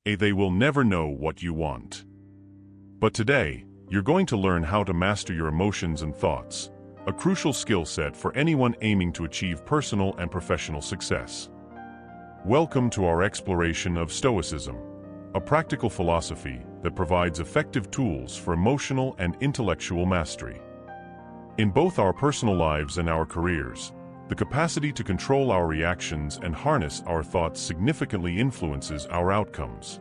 They will never know what you want. But today, you're going to learn how to master your emotions and thoughts, a crucial skill set for anyone aiming to achieve personal and professional success. Welcome to our exploration of Stoicism, a practical philosophy that provides effective tools for emotional and intellectual mastery. In both our personal lives and our careers, the capacity to control our reactions and harness our thoughts significantly influences our outcomes.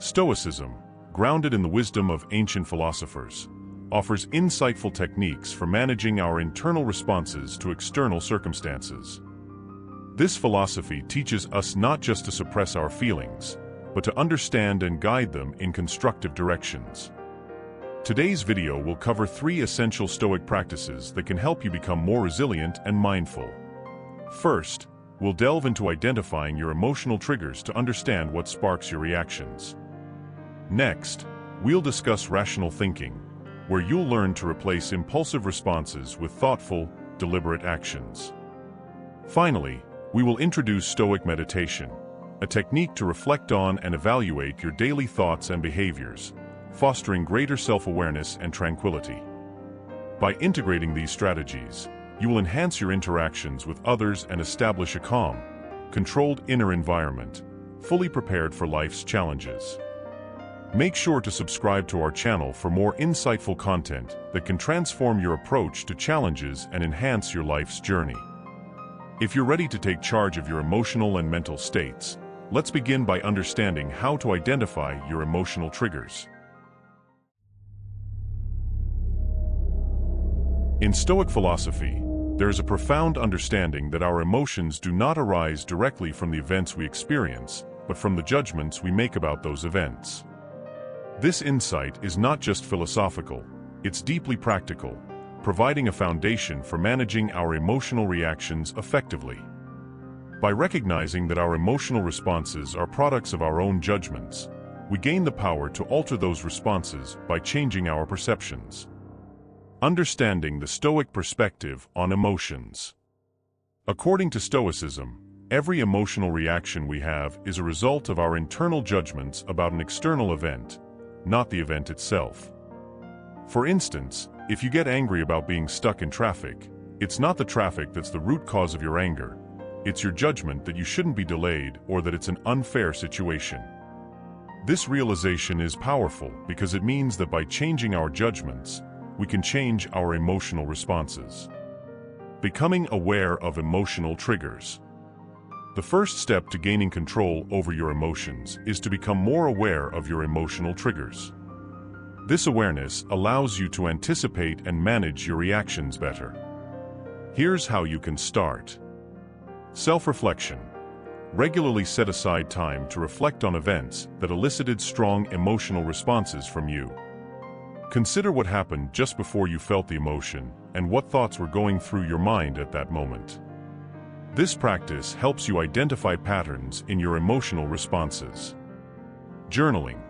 Stoicism, grounded in the wisdom of ancient philosophers, offers insightful techniques for managing our internal responses to external circumstances. This philosophy teaches us not just to suppress our feelings, but to understand and guide them in constructive directions. Today's video will cover 3 essential Stoic practices that can help you become more resilient and mindful. First, we'll delve into identifying your emotional triggers to understand what sparks your reactions. Next, we'll discuss rational thinking, where you'll learn to replace impulsive responses with thoughtful, deliberate actions. Finally, we will introduce Stoic meditation, a technique to reflect on and evaluate your daily thoughts and behaviors, fostering greater self-awareness and tranquility. By integrating these strategies, you will enhance your interactions with others and establish a calm, controlled inner environment, fully prepared for life's challenges. Make sure to subscribe to our channel for more insightful content that can transform your approach to challenges and enhance your life's journey. If you're ready to take charge of your emotional and mental states, let's begin by understanding how to identify your emotional triggers. In Stoic philosophy, there is a profound understanding that our emotions do not arise directly from the events we experience, but from the judgments we make about those events. This insight is not just philosophical, it's deeply practical, providing a foundation for managing our emotional reactions effectively. By recognizing that our emotional responses are products of our own judgments, we gain the power to alter those responses by changing our perceptions. Understanding the Stoic perspective on emotions. According to Stoicism, every emotional reaction we have is a result of our internal judgments about an external event, not the event itself. For instance, if you get angry about being stuck in traffic, it's not the traffic that's the root cause of your anger. It's your judgment that you shouldn't be delayed or that it's an unfair situation. This realization is powerful because it means that by changing our judgments, we can change our emotional responses. Becoming aware of emotional triggers. The first step to gaining control over your emotions is to become more aware of your emotional triggers. This awareness allows you to anticipate and manage your reactions better. Here's how you can start. Self-reflection. Regularly set aside time to reflect on events that elicited strong emotional responses from you. Consider what happened just before you felt the emotion and what thoughts were going through your mind at that moment. This practice helps you identify patterns in your emotional responses. Journaling.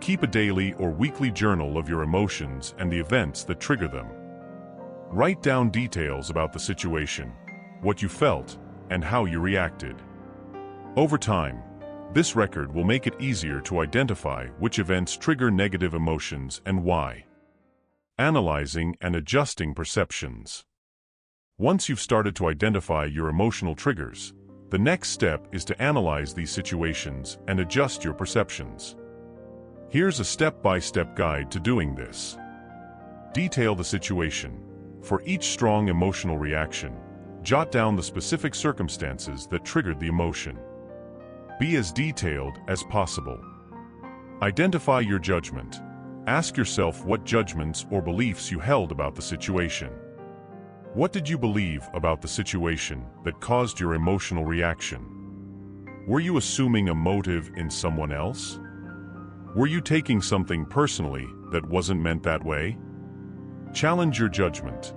Keep a daily or weekly journal of your emotions and the events that trigger them. Write down details about the situation, what you felt, and how you reacted. Over time, this record will make it easier to identify which events trigger negative emotions and why. Analyzing and adjusting perceptions. Once you've started to identify your emotional triggers, the next step is to analyze these situations and adjust your perceptions. Here's a step-by-step guide to doing this. Detail the situation. For each strong emotional reaction, jot down the specific circumstances that triggered the emotion. Be as detailed as possible. Identify your judgment. Ask yourself what judgments or beliefs you held about the situation. What did you believe about the situation that caused your emotional reaction? Were you assuming a motive in someone else? Were you taking something personally that wasn't meant that way? Challenge your judgment.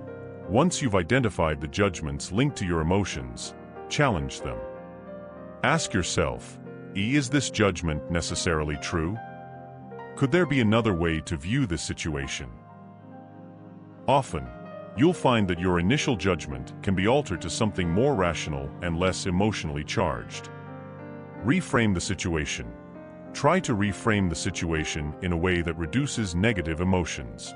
Once you've identified the judgments linked to your emotions, challenge them. Ask yourself, is this judgment necessarily true? Could there be another way to view this situation? Often, you'll find that your initial judgment can be altered to something more rational and less emotionally charged. Reframe the situation. try to reframe the situation in a way that reduces negative emotions.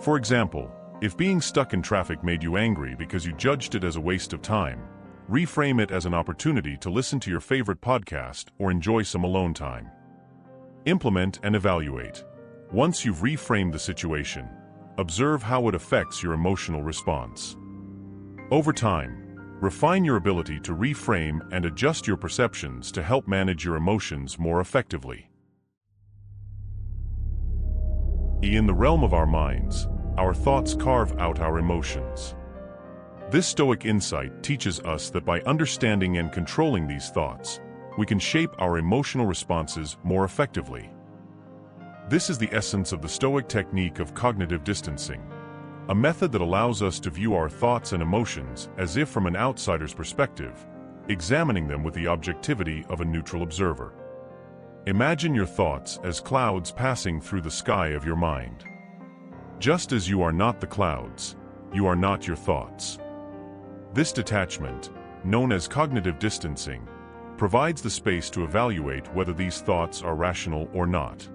For example, if being stuck in traffic made you angry because you judged it as a waste of time, reframe it as an opportunity to listen to your favorite podcast or enjoy some alone time. Implement and evaluate. Once you've reframed the situation, observe how it affects your emotional response. Over time, refine your ability to reframe and adjust your perceptions to help manage your emotions more effectively. In the realm of our minds, our thoughts carve out our emotions. This Stoic insight teaches us that by understanding and controlling these thoughts, we can shape our emotional responses more effectively. This is the essence of the Stoic technique of cognitive distancing, a method that allows us to view our thoughts and emotions as if from an outsider's perspective, examining them with the objectivity of a neutral observer. Imagine your thoughts as clouds passing through the sky of your mind. Just as you are not the clouds, you are not your thoughts. This detachment, known as cognitive distancing, provides the space to evaluate whether these thoughts are rational or not.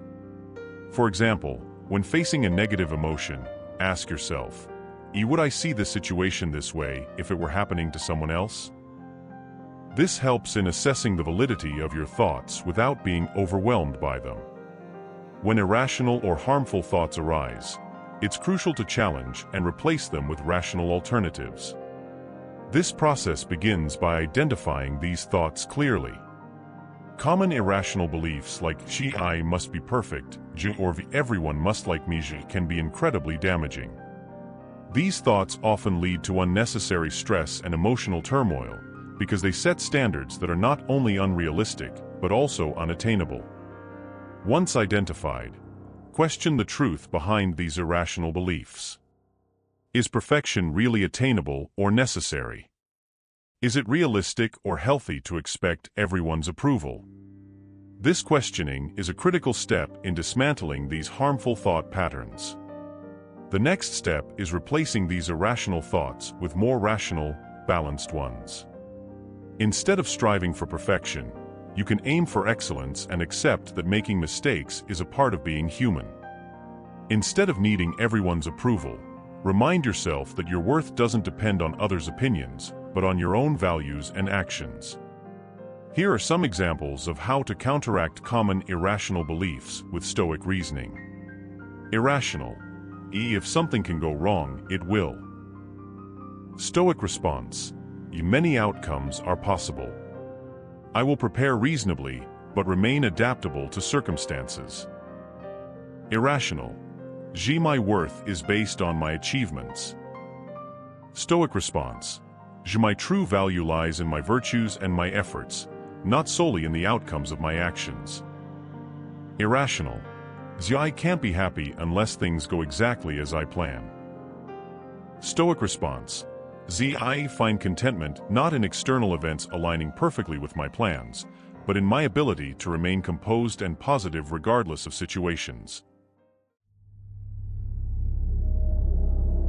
For example, when facing a negative emotion, ask yourself, would I see this situation this way if it were happening to someone else? This helps in assessing the validity of your thoughts without being overwhelmed by them. When irrational or harmful thoughts arise, it's crucial to challenge and replace them with rational alternatives. This process begins by identifying these thoughts clearly. Common irrational beliefs like I must be perfect, or everyone must like me can be incredibly damaging. These thoughts often lead to unnecessary stress and emotional turmoil because they set standards that are not only unrealistic but also unattainable. Once identified, question the truth behind these irrational beliefs. Is perfection really attainable or necessary? Is it realistic or healthy to expect everyone's approval? This questioning is a critical step in dismantling these harmful thought patterns. The next step is replacing these irrational thoughts with more rational, balanced ones. Instead of striving for perfection, you can aim for excellence and accept that making mistakes is a part of being human. Instead of needing everyone's approval, remind yourself that your worth doesn't depend on others' opinions, but on your own values and actions. Here are some examples of how to counteract common irrational beliefs with Stoic reasoning. Irrational. If something can go wrong, it will. Stoic response. Many outcomes are possible. I will prepare reasonably, but remain adaptable to circumstances. Irrational. My worth is based on my achievements. Stoic response. My true value lies in my virtues and my efforts, not solely in the outcomes of my actions. Irrational. I can't be happy unless things go exactly as I plan. Stoic response. I find contentment not in external events aligning perfectly with my plans, but in my ability to remain composed and positive regardless of situations.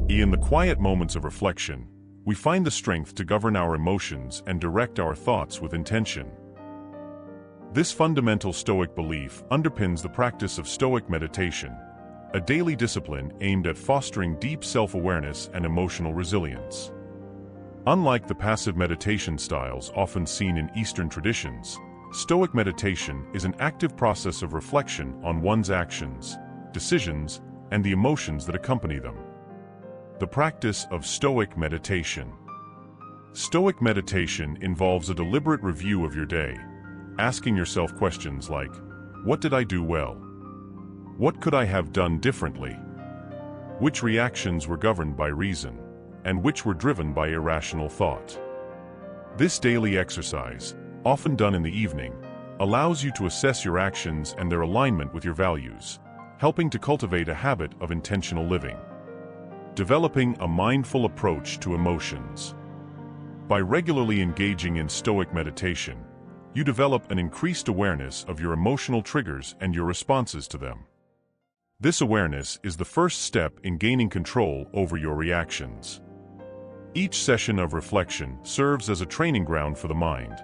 In the quiet moments of reflection, we find the strength to govern our emotions and direct our thoughts with intention. This fundamental Stoic belief underpins the practice of Stoic meditation, a daily discipline aimed at fostering deep self-awareness and emotional resilience. Unlike the passive meditation styles often seen in Eastern traditions, Stoic meditation is an active process of reflection on one's actions, decisions, and the emotions that accompany them. The practice of Stoic meditation. Stoic meditation involves a deliberate review of your day, asking yourself questions like, what did I do well? What could I have done differently? Which reactions were governed by reason, and which were driven by irrational thought? This daily exercise, often done in the evening, allows you to assess your actions and their alignment with your values, helping to cultivate a habit of intentional living. Developing a mindful approach to emotions. By regularly engaging in Stoic meditation, you develop an increased awareness of your emotional triggers and your responses to them. This awareness is the first step in gaining control over your reactions. Each session of reflection serves as a training ground for the mind,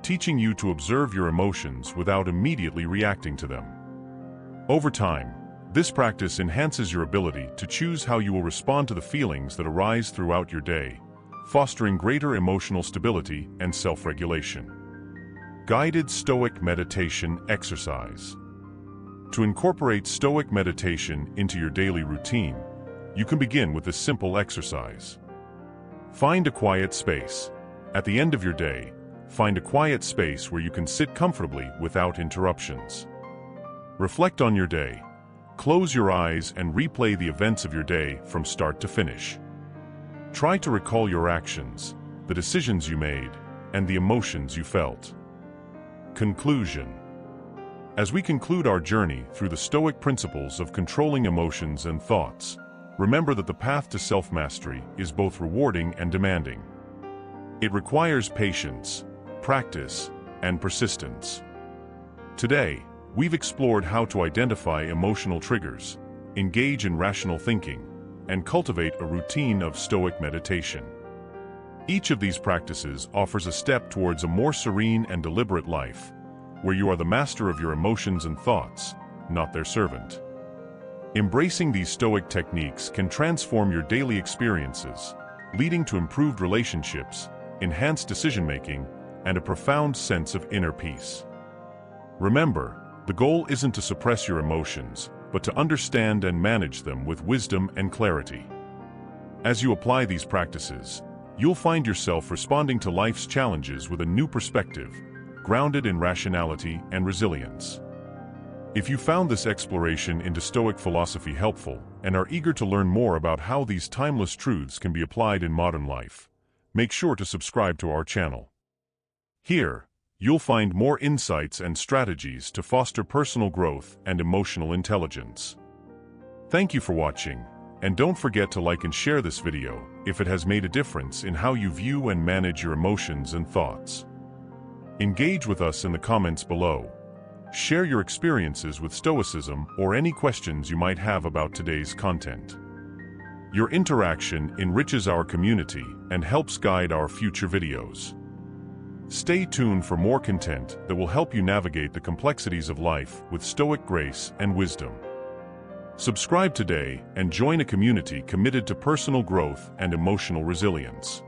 teaching you to observe your emotions without immediately reacting to them. Over time, this practice enhances your ability to choose how you will respond to the feelings that arise throughout your day, fostering greater emotional stability and self-regulation. Guided Stoic Meditation Exercise. To incorporate Stoic meditation into your daily routine, you can begin with this simple exercise. Find a quiet space. At the end of your day, find a quiet space where you can sit comfortably without interruptions. Reflect on your day. Close your eyes and replay the events of your day from start to finish. Try to recall your actions, the decisions you made, and the emotions you felt. Conclusion. As we conclude our journey through the Stoic principles of controlling emotions and thoughts, remember that the path to self-mastery is both rewarding and demanding. It requires patience, practice, and persistence. Today, we've explored how to identify emotional triggers, engage in rational thinking, and cultivate a routine of Stoic meditation. Each of these practices offers a step towards a more serene and deliberate life, where you are the master of your emotions and thoughts, not their servant. Embracing these Stoic techniques can transform your daily experiences, leading to improved relationships, enhanced decision-making, and a profound sense of inner peace. Remember, the goal isn't to suppress your emotions, but to understand and manage them with wisdom and clarity. As you apply these practices, you'll find yourself responding to life's challenges with a new perspective, grounded in rationality and resilience. If you found this exploration into Stoic philosophy helpful and are eager to learn more about how these timeless truths can be applied in modern life, make sure to subscribe to our channel. Here, you'll find more insights and strategies to foster personal growth and emotional intelligence. Thank you for watching, and don't forget to like and share this video if it has made a difference in how you view and manage your emotions and thoughts. Engage with us in the comments below. Share your experiences with Stoicism or any questions you might have about today's content. Your interaction enriches our community and helps guide our future videos. Stay tuned for more content that will help you navigate the complexities of life with Stoic grace and wisdom. Subscribe today and join a community committed to personal growth and emotional resilience.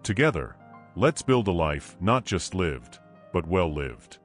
Together, let's build a life not just lived, but well lived.